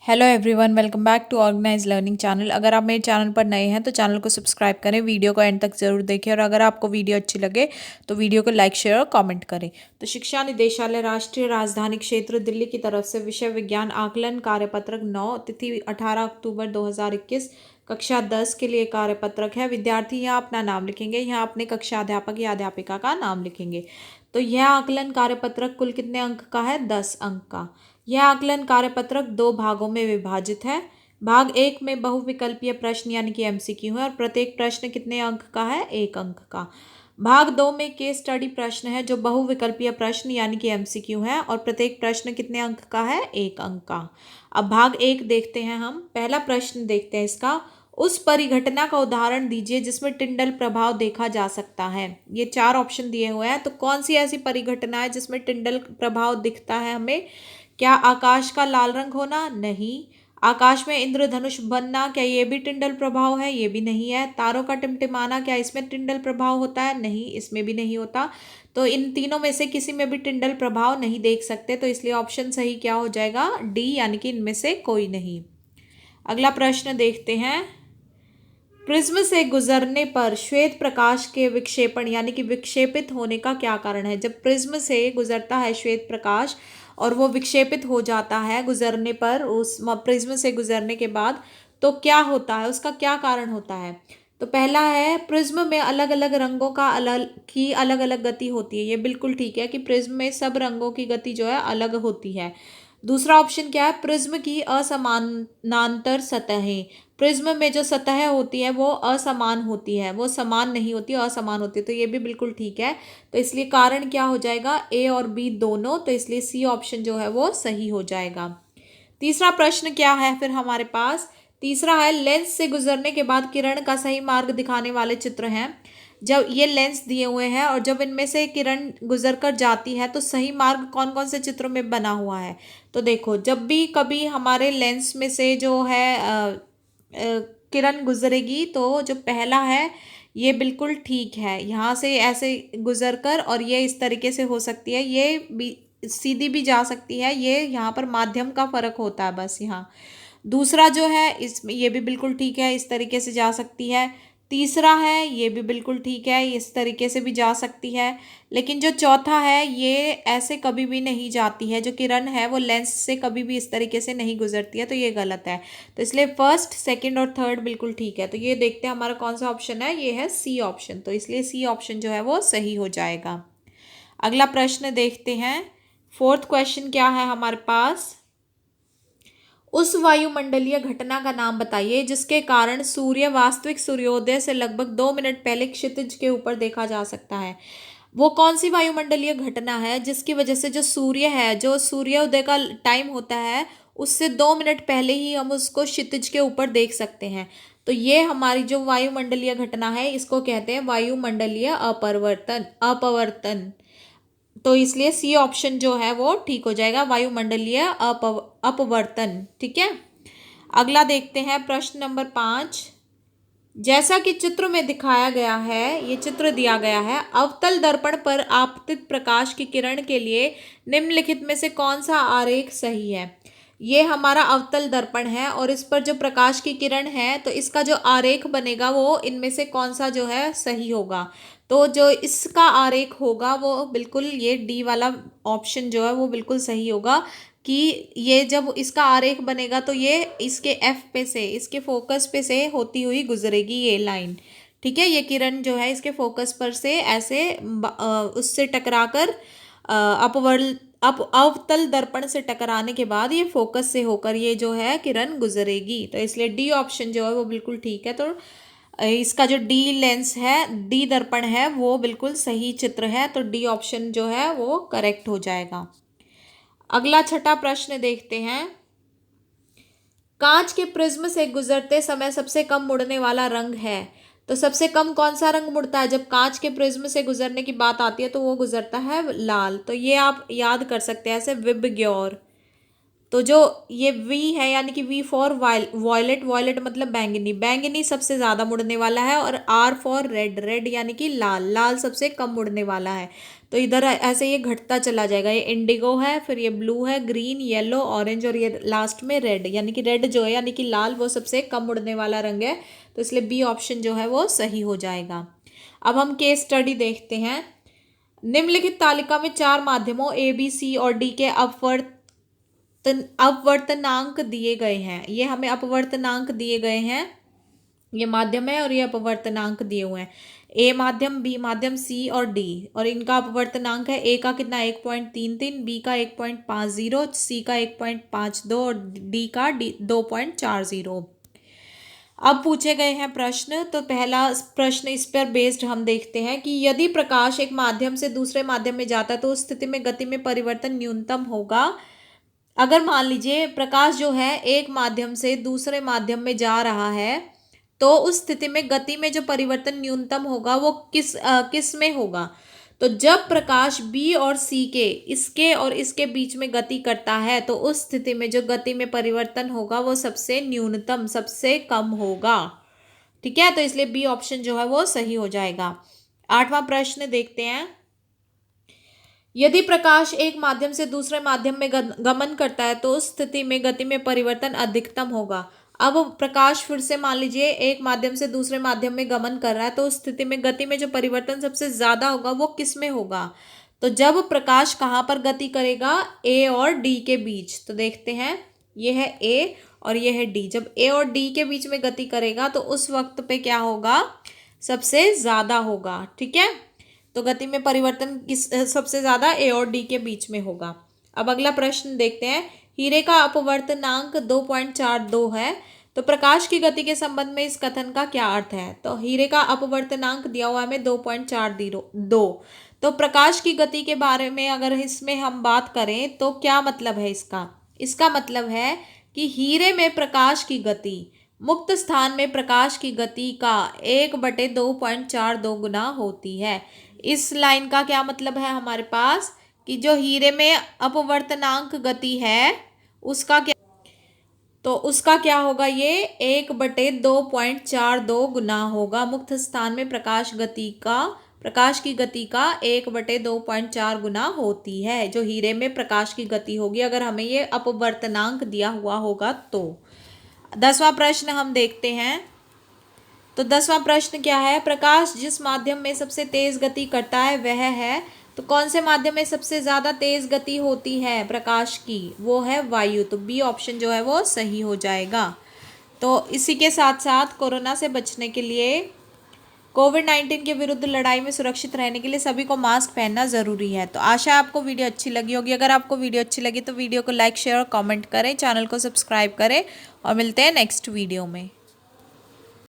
Hello everyone, welcome back to organise learning channel. अगर आप मेरे चैनल पर नए हैं तो चैनल को सब्सक्राइब करें, वीडियो को एंड तक जरूर देखें और अगर आपको वीडियो अच्छी लगे तो वीडियो को लाइक शेयर और कमेंट करें। तो शिक्षा निदेशालय राष्ट्रीय राजधानी क्षेत्र दिल्ली की तरफ से विषय विज्ञान आकलन कार्यपत्रक 9 तिथि 18 अक्टूबर 2021 कक्षा 10 के लिए कार्यपत्रक है। विद्यार्थी यहाँ अपना नाम लिखेंगे, यहाँ अपने कक्षा अध्यापक या अध्यापिका का नाम लिखेंगे। तो यह आकलन कार्यपत्रक कुल कितने अंक का है? 10 अंक का। यह आकलन कार्यपत्रक दो भागों में विभाजित है। भाग एक में बहुविकल्पीय प्रश्न यानी कि एमसीक्यू है और प्रत्येक प्रश्न कितने अंक का है? 1 अंक का। भाग दो में केस स्टडी प्रश्न है जो बहुविकल्पीय प्रश्न यानी कि एमसीक्यू है और प्रत्येक प्रश्न कितने अंक का है? 1 अंक का। अब भाग एक देखते हैं हम। पहला प्रश्न देखते हैं इसका। उस परिघटना का उदाहरण दीजिए जिसमें टिंडल प्रभाव देखा जा सकता है। ये 4 ऑप्शन दिए हुए हैं, तो कौन सी ऐसी परिघटना है जिसमें टिंडल प्रभाव दिखता है हमें? क्या आकाश का लाल रंग होना? नहीं। आकाश में इंद्रधनुष बनना, क्या ये भी टिंडल प्रभाव है? ये भी नहीं है। तारों का टिमटिमाना, क्या इसमें टिंडल प्रभाव होता है? नहीं, इसमें भी नहीं होता। तो इन तीनों में से किसी में भी टिंडल प्रभाव नहीं देख सकते, तो इसलिए ऑप्शन सही क्या हो जाएगा? डी, यानी कि इनमें से कोई नहीं। अगला प्रश्न देखते हैं। प्रिज्म से गुजरने पर श्वेत प्रकाश के विक्षेपण यानी कि विक्षेपित होने का क्या कारण है? जब प्रिज्म से गुजरता है श्वेत प्रकाश और वो विक्षेपित हो जाता है गुजरने पर, उस प्रिज्म से गुजरने के बाद, तो क्या होता है, उसका क्या कारण होता है? तो पहला है, प्रिज्म में अलग अलग रंगों का अलग अलग गति होती है। ये बिल्कुल ठीक है कि प्रिज्म में सब रंगों की गति जो है अलग होती है। दूसरा ऑप्शन क्या है? प्रिज्म की असमानांतर सतहें। प्रिज्म में जो सतह होती है वो असमान होती है, वो समान नहीं होती, असमान होती है। तो ये भी बिल्कुल ठीक है। तो इसलिए कारण क्या हो जाएगा? ए और बी दोनों। तो इसलिए सी ऑप्शन जो है वो सही हो जाएगा। तीसरा प्रश्न क्या है फिर हमारे पास? तीसरा है, लेंस से गुजरने के बाद किरण का सही मार्ग दिखाने वाले चित्र हैं। जब ये लेंस दिए हुए हैं और जब इनमें से किरण गुजर कर जाती है तो सही मार्ग कौन कौन से चित्रों में बना हुआ है? तो देखो, जब भी कभी हमारे लेंस में से जो है किरण गुजरेगी, तो जो पहला है ये बिल्कुल ठीक है, यहाँ से ऐसे गुजर कर, और ये इस तरीके से हो सकती है, ये भी सीधी भी जा सकती है, ये यहाँ पर माध्यम का फर्क होता है बस यहाँ। दूसरा जो है इसमें, ये भी बिल्कुल ठीक है, इस तरीके से जा सकती है। तीसरा है, ये भी बिल्कुल ठीक है, इस तरीके से भी जा सकती है। लेकिन जो चौथा है, ये ऐसे कभी भी नहीं जाती है, जो किरण है वो लेंस से कभी भी इस तरीके से नहीं गुजरती है, तो ये गलत है। तो इसलिए फर्स्ट, सेकंड और थर्ड बिल्कुल ठीक है। तो ये देखते हैं हमारा कौन सा ऑप्शन है, ये है सी ऑप्शन। तो इसलिए सी ऑप्शन जो है वो सही हो जाएगा। अगला प्रश्न देखते हैं। फोर्थ क्वेश्चन क्या है हमारे पास? उस वायुमंडलीय घटना का नाम बताइए जिसके कारण सूर्य वास्तविक सूर्योदय से लगभग 2 मिनट पहले क्षितिज के ऊपर देखा जा सकता है। वो कौन सी वायुमंडलीय घटना है जिसकी वजह से जो सूर्य है, जो सूर्योदय का टाइम होता है, उससे 2 मिनट पहले ही हम उसको क्षितिज के ऊपर देख सकते हैं? तो ये हमारी जो वायुमंडलीय घटना है, इसको कहते हैं वायुमंडलीय अपवर्तन। अपवर्तन। तो इसलिए सी ऑप्शन जो है वो ठीक हो जाएगा, वायुमंडलीय अपवर्तन। ठीक है। अगला देखते हैं प्रश्न नंबर 5। जैसा कि चित्र में दिखाया गया है, ये चित्र दिया गया है, अवतल दर्पण पर आपतित प्रकाश की किरण के लिए निम्नलिखित में से कौन सा आरेख सही है? ये हमारा अवतल दर्पण है और इस पर जो प्रकाश की किरण है, तो इसका जो आरेख बनेगा वो इनमें से कौन सा जो है सही होगा? तो जो इसका आरेख होगा वो बिल्कुल ये डी वाला ऑप्शन जो है वो बिल्कुल सही होगा कि ये जब इसका आरेख बनेगा तो ये इसके एफ पे से, इसके फोकस पे से होती हुई गुजरेगी ये लाइन। ठीक है, ये किरण जो है इसके फोकस पर से ऐसे उससे टकराकर अवतल दर्पण से टकराने के बाद ये फोकस से होकर ये जो है किरण गुजरेगी। तो इसलिए डी ऑप्शन जो है वो बिल्कुल ठीक है। तो इसका जो डी लेंस है, डी दर्पण है, वो बिल्कुल सही चित्र है। तो डी ऑप्शन जो है वो करेक्ट हो जाएगा। अगला छठा प्रश्न देखते हैं। कांच के प्रिज्म से गुजरते समय सबसे कम मुड़ने वाला रंग है। तो सबसे कम कौन सा रंग मुड़ता है जब कांच के प्रिज्म से गुजरने की बात आती है? तो वो गुजरता है लाल। तो ये आप याद कर सकते हैं ऐसे, विबग्योर। तो जो ये वी है यानी कि वी फॉर वॉयलेट, वॉयलेट मतलब बैंगनी, बैंगनी सबसे ज़्यादा मुड़ने वाला है। और आर फॉर रेड, रेड यानी कि लाल, लाल सबसे कम मुड़ने वाला है। तो इधर ऐसे ये घटता चला जाएगा। ये इंडिगो है, फिर ये ब्लू है, ग्रीन, येलो, ऑरेंज और ये लास्ट में रेड, यानी कि रेड जो है यानी कि लाल वो सबसे कम उड़ने वाला रंग है। तो इसलिए बी ऑप्शन जो है वो सही हो जाएगा। अब हम केस स्टडी देखते हैं। निम्नलिखित तालिका में 4 माध्यमों ए, बी, सी और डी के अपवर्तनांक दिए गए हैं। ये हमें अपवर्तनांक दिए गए हैं, ये माध्यम है और ये अपवर्तनांक दिए हुए हैं। ए माध्यम, बी माध्यम, सी और डी, और इनका अपवर्तनांक है। ए का कितना 1.33, बी का 1.50, सी का 1.52 और डी का 2.40। अब पूछे गए हैं प्रश्न। तो पहला प्रश्न इस पर बेस्ड हम देखते हैं कि यदि प्रकाश एक माध्यम से दूसरे माध्यम में जाता है तो उस स्थिति में गति में परिवर्तन न्यूनतम होगा। अगर मान लीजिए प्रकाश जो है एक माध्यम से दूसरे माध्यम में जा रहा है तो उस स्थिति में गति में जो परिवर्तन न्यूनतम होगा वो किस में होगा। तो जब प्रकाश बी और सी के इसके और इसके बीच में गति करता है तो उस स्थिति में जो गति में परिवर्तन होगा वो सबसे न्यूनतम, सबसे कम होगा। ठीक है, तो इसलिए बी ऑप्शन जो है वो सही हो जाएगा। 8वां प्रश्न देखते हैं। यदि प्रकाश एक माध्यम से दूसरे माध्यम में गमन करता है तो उस स्थिति में गति में परिवर्तन अधिकतम होगा। अब प्रकाश फिर से मान लीजिए एक माध्यम से दूसरे माध्यम में गमन कर रहा है तो उस स्थिति में गति में जो परिवर्तन सबसे ज्यादा होगा वो किस में होगा। तो जब प्रकाश कहाँ पर गति करेगा, ए और डी के बीच। तो देखते हैं, ये है ए और ये है डी। जब ए और डी के बीच में गति करेगा तो उस वक्त पे क्या होगा, सबसे ज्यादा होगा। ठीक है, तो गति में परिवर्तन किस सबसे ज्यादा ए और डी के बीच में होगा। अब अगला प्रश्न देखते हैं। हीरे का अपवर्तनांक 2.42 है, तो प्रकाश की गति के संबंध में इस कथन का क्या अर्थ है। तो हीरे का अपवर्तनांक दिया हुआ है हमें 2.42। तो प्रकाश की गति के बारे में अगर इसमें हम बात करें तो क्या मतलब है इसका। इसका मतलब है कि हीरे में प्रकाश की गति मुक्त स्थान में प्रकाश की गति का 1/2.42 गुना होती है। इस लाइन का क्या मतलब है हमारे पास कि जो हीरे में अपवर्तनांक गति है उसका क्या होगा, ये 1/2.42 गुना होगा। मुक्त स्थान में प्रकाश की गति का 1/2.4 गुना होती है जो हीरे में प्रकाश की गति होगी अगर हमें ये अपवर्तनांक दिया हुआ होगा तो। 10वां प्रश्न हम देखते हैं। तो 10वां प्रश्न क्या है, प्रकाश जिस माध्यम में सबसे तेज गति करता है वह है। तो कौन से माध्यम में सबसे ज़्यादा तेज गति होती है प्रकाश की, वो है वायु। तो बी ऑप्शन जो है वो सही हो जाएगा। तो इसी के साथ साथ कोरोना से बचने के लिए, कोविड-19 के विरुद्ध लड़ाई में सुरक्षित रहने के लिए सभी को मास्क पहनना ज़रूरी है। तो आशा है आपको वीडियो अच्छी लगी होगी। अगर आपको वीडियो अच्छी लगी तो वीडियो को लाइक, शेयर और कमेंट करें, चैनल को सब्सक्राइब करें और मिलते हैं नेक्स्ट वीडियो में।